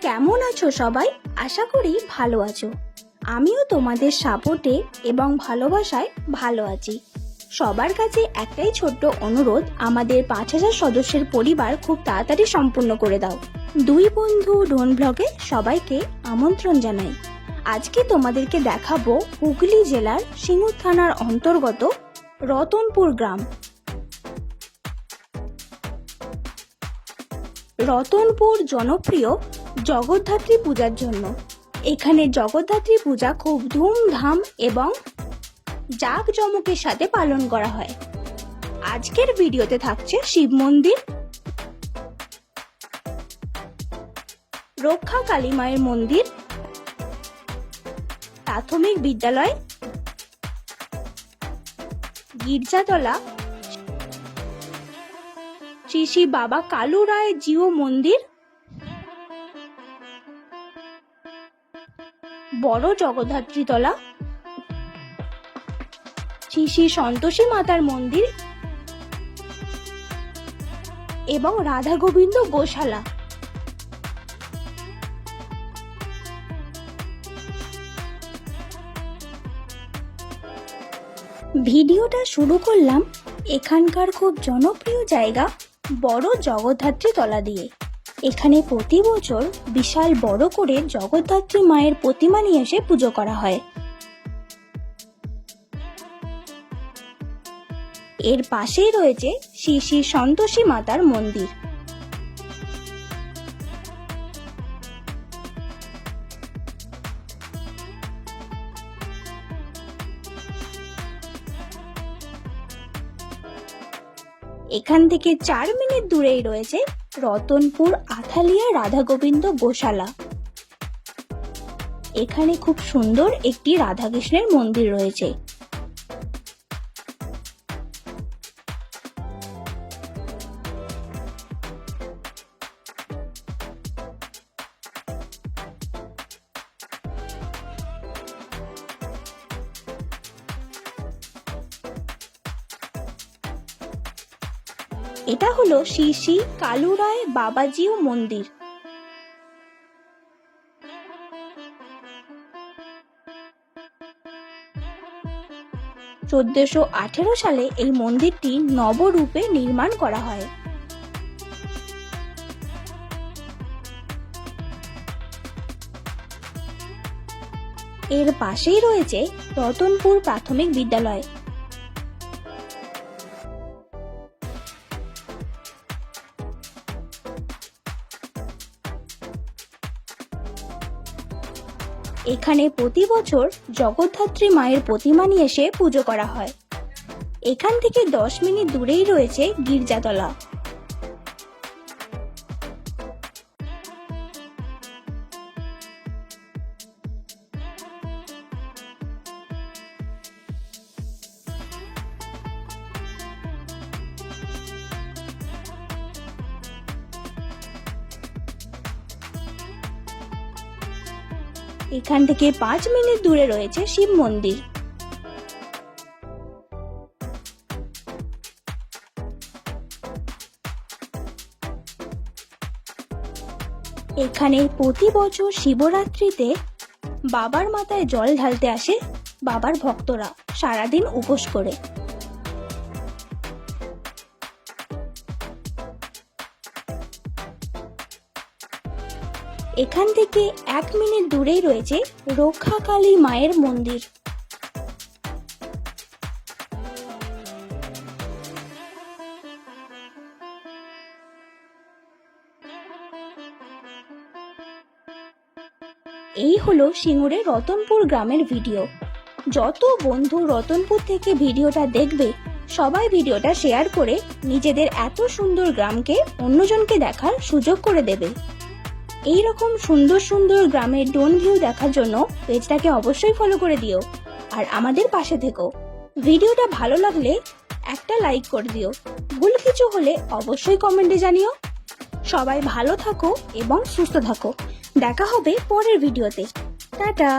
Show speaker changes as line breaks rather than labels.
কেমন আছো সবাই? আশা করি ভালো আছো। আমিও তোমাদের সাপোর্টে এবং ভালোবাসায় ভালো আছি। সবার কাছে একটাই ছোট্ট অনুরোধ, আমাদের 5000 সদস্যের পরিবার খুব তাড়াতাড়ি সম্পূর্ণ করে দাও। দুই বন্ধু ডোন ব্লগে সবাইকে আমন্ত্রণ জানাই। আজকে তোমাদেরকে দেখাবো হুগলি জেলার সিঙ্গুর থানার অন্তর্গত রতনপুর গ্রাম। রতনপুর জনপ্রিয় জগদ্ধাত্রী পূজার জন্য। এখানে জগদ্ধাত্রী পূজা খুব ধুমধাম এবং জাঁকজমকের সাথে পালন করা হয়। আজকের ভিডিওতে থাকছে শিব মন্দির, রক্ষা কালী মায়ের মন্দির, প্রাথমিক বিদ্যালয়, গির্জাতলা, শ্রী শ্রী বাবা কালু রায় জিও মন্দির, বড় জগদ্ধাত্রী তলা, শ্রী শ্রী সন্তোষী মাতার মন্দির এবং রাধা গোবিন্দ গোশালা। ভিডিওটা শুরু করলাম এখানকার খুব জনপ্রিয় জায়গা বড় জগদ্ধাত্রী তলা দিয়ে। এখানে প্রতি বছর বিশাল বড় করে জগদ্ধাত্রী মায়ের প্রতিমা নিয়ে এসে পুজো করা হয়। এর পাশেই রয়েছে শ্রী শ্রী সন্তোষী মাতার মন্দির। এখান থেকে 4 মিনিট দূরেই রয়েছে রতনপুর আথালিয়া রাধা গোবিন্দ গোশালা। এখানে খুব সুন্দর একটি রাধাকৃষ্ণের মন্দির রয়েছে। এটা হলো শ্রী শ্রী কালু রায় বাবাজিও মন্দির। 1418 সালে এই মন্দিরটি নবরূপে নির্মাণ করা হয়। এর পাশেই রয়েছে রতনপুর প্রাথমিক বিদ্যালয়। এখানে প্রতি বছর জগদ্ধাত্রী মায়ের প্রতিমা নিয়ে এসে পুজো করা হয়। এখান থেকে 10 মিনিট দূরেই রয়েছে গির্জাতলা। এখান থেকে 5 মিনিট দূরে রয়েছে শিব মন্দির। এখানে প্রতি বছর শিবরাত্রিতে বাবার মাথায় জল ঢালতে আসে বাবার ভক্তরা সারাদিন উপোস করে। এখান থেকে 1 মিনিট দূরেই রয়েছে রক্ষা কালী মায়ের মন্দির। এই হলো সিঙ্গুরের রতনপুর গ্রামের ভিডিও। যত বন্ধু রতনপুর থেকে ভিডিওটা দেখবে সবাই ভিডিওটা শেয়ার করে নিজেদের এত সুন্দর গ্রামকে অন্যজনকে দেখার সুযোগ করে দেবে। এই রকম সুন্দর সুন্দর গ্রামের ড্রোন ভিউ দেখার জন্য পেজটাকে অবশ্যই ফলো করে দিও আর আমাদের পাশে থেকো। ভিডিওটা ভালো লাগলে একটা লাইক করে দিও। ভুল কিছু হলে অবশ্যই কমেন্টে জানিও। সবাই ভালো থাকো এবং সুস্থ থাকো। দেখা হবে পরের ভিডিওতে। টাটা।